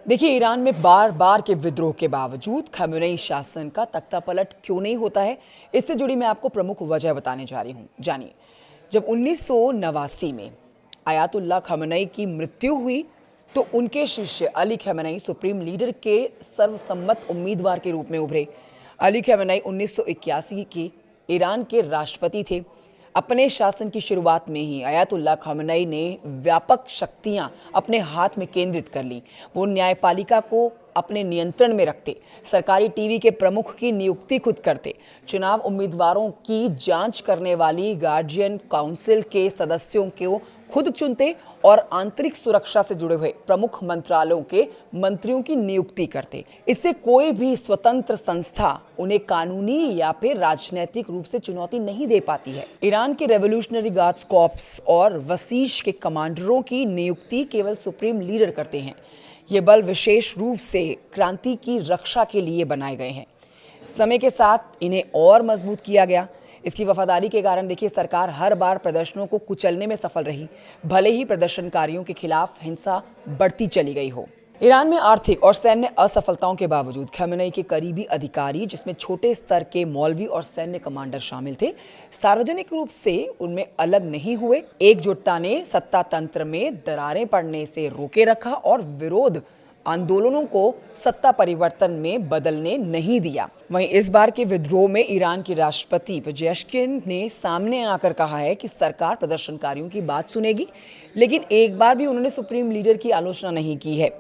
देखिए, ईरान में बार बार के विद्रोह के बावजूद खमेनेई शासन का तख्तापलट क्यों नहीं होता है, इससे जुड़ी मैं आपको प्रमुख वजह बताने जा रही हूँ। जानिए, जब 1989 में आयतुल्लाह खमेनेई की मृत्यु हुई तो उनके शिष्य अली खमेनेई सुप्रीम लीडर के सर्वसम्मत उम्मीदवार के रूप में उभरे। अली खमेनेई 1981 के ईरान के राष्ट्रपति थे। अपने शासन की शुरुआत में ही आयतुल्लाह खमेनेई ने व्यापक शक्तियां अपने हाथ में केंद्रित कर लीं। वो न्यायपालिका को अपने नियंत्रण में रखते, सरकारी टीवी के प्रमुख की नियुक्ति खुद करते, चुनाव उम्मीदवारों की जांच करने वाली गार्जियन काउंसिल के सदस्यों को खुद चुनते और आंतरिक सुरक्षा से जुड़े हुए प्रमुख मंत्रालयों के मंत्रियों की नियुक्ति करते। इससे कोई भी स्वतंत्र संस्था उन्हें कानूनी या फिर राजनीतिक रूप से चुनौती नहीं दे पाती है। ईरान के रेवोल्यूशनरी गार्ड्स कॉर्प्स और वसीश के कमांडरों की नियुक्ति केवल सुप्रीम लीडर करते हैं। ये बल विशेष रूप से क्रांति की रक्षा के लिए बनाए गए हैं। समय के साथ इन्हें और मजबूत किया गया। इसकी वफादारी के कारण देखिए, सरकार हर बार प्रदर्शनों को कुचलने में सफल रही, भले ही प्रदर्शनकारियों के खिलाफ हिंसा बढ़ती चली गई हो। ईरान में आर्थिक और सैन्य असफलताओं के बावजूद खमेनेई के करीबी अधिकारी, जिसमें छोटे स्तर के मौलवी और सैन्य कमांडर शामिल थे, सार्वजनिक रूप से उनमें अलग नहीं हुए। एकजुटता ने सत्ता तंत्र में दरारें पड़ने से रोके रखा और विरोध आंदोलनों को सत्ता परिवर्तन में बदलने नहीं दिया। वहीं इस बार के विद्रोह में ईरान के राष्ट्रपति पेजेश्किन ने सामने आकर कहा है कि सरकार प्रदर्शनकारियों की बात सुनेगी, लेकिन एक बार भी उन्होंने सुप्रीम लीडर की आलोचना नहीं की है।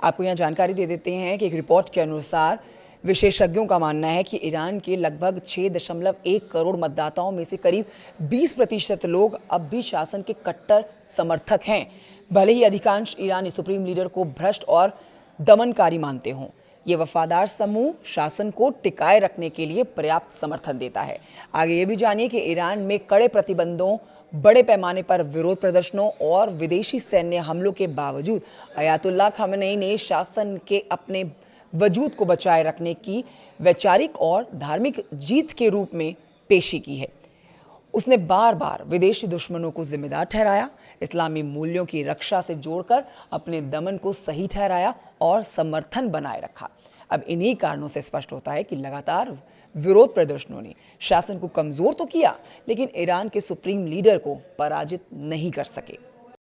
आपको यहाँ जानकारी दे देते हैं कि एक रिपोर्ट के अनुसार विशेषज्ञों का मानना है कि ईरान के लगभग 6.1 करोड़ मतदाताओं में से करीब 20% लोग अब भी शासन के कट्टर समर्थक हैं। भले ही अधिकांश ईरानी सुप्रीम लीडर को भ्रष्ट और दमनकारी मानते हों, ये वफादार समूह शासन को टिकाए रखने के लिए पर्याप्त समर्थन देता है। आगे ये भी जानिए कि ईरान में कड़े प्रतिबंधों, बड़े पैमाने पर विरोध प्रदर्शनों और विदेशी सैन्य हमलों के बावजूद आयतुल्लाह खमेनेई ने शासन के अपने वजूद को बचाए रखने की वैचारिक और धार्मिक जीत के रूप में पेशी की है। उसने बार बार विदेशी दुश्मनों को जिम्मेदार ठहराया, इस्लामी मूल्यों की रक्षा से जोड़कर अपने दमन को सही ठहराया और समर्थन बनाए रखा। अब इन्हीं कारणों से स्पष्ट होता है कि लगातार विरोध प्रदर्शनों ने शासन को कमजोर तो किया, लेकिन ईरान के सुप्रीम लीडर को पराजित नहीं कर सके।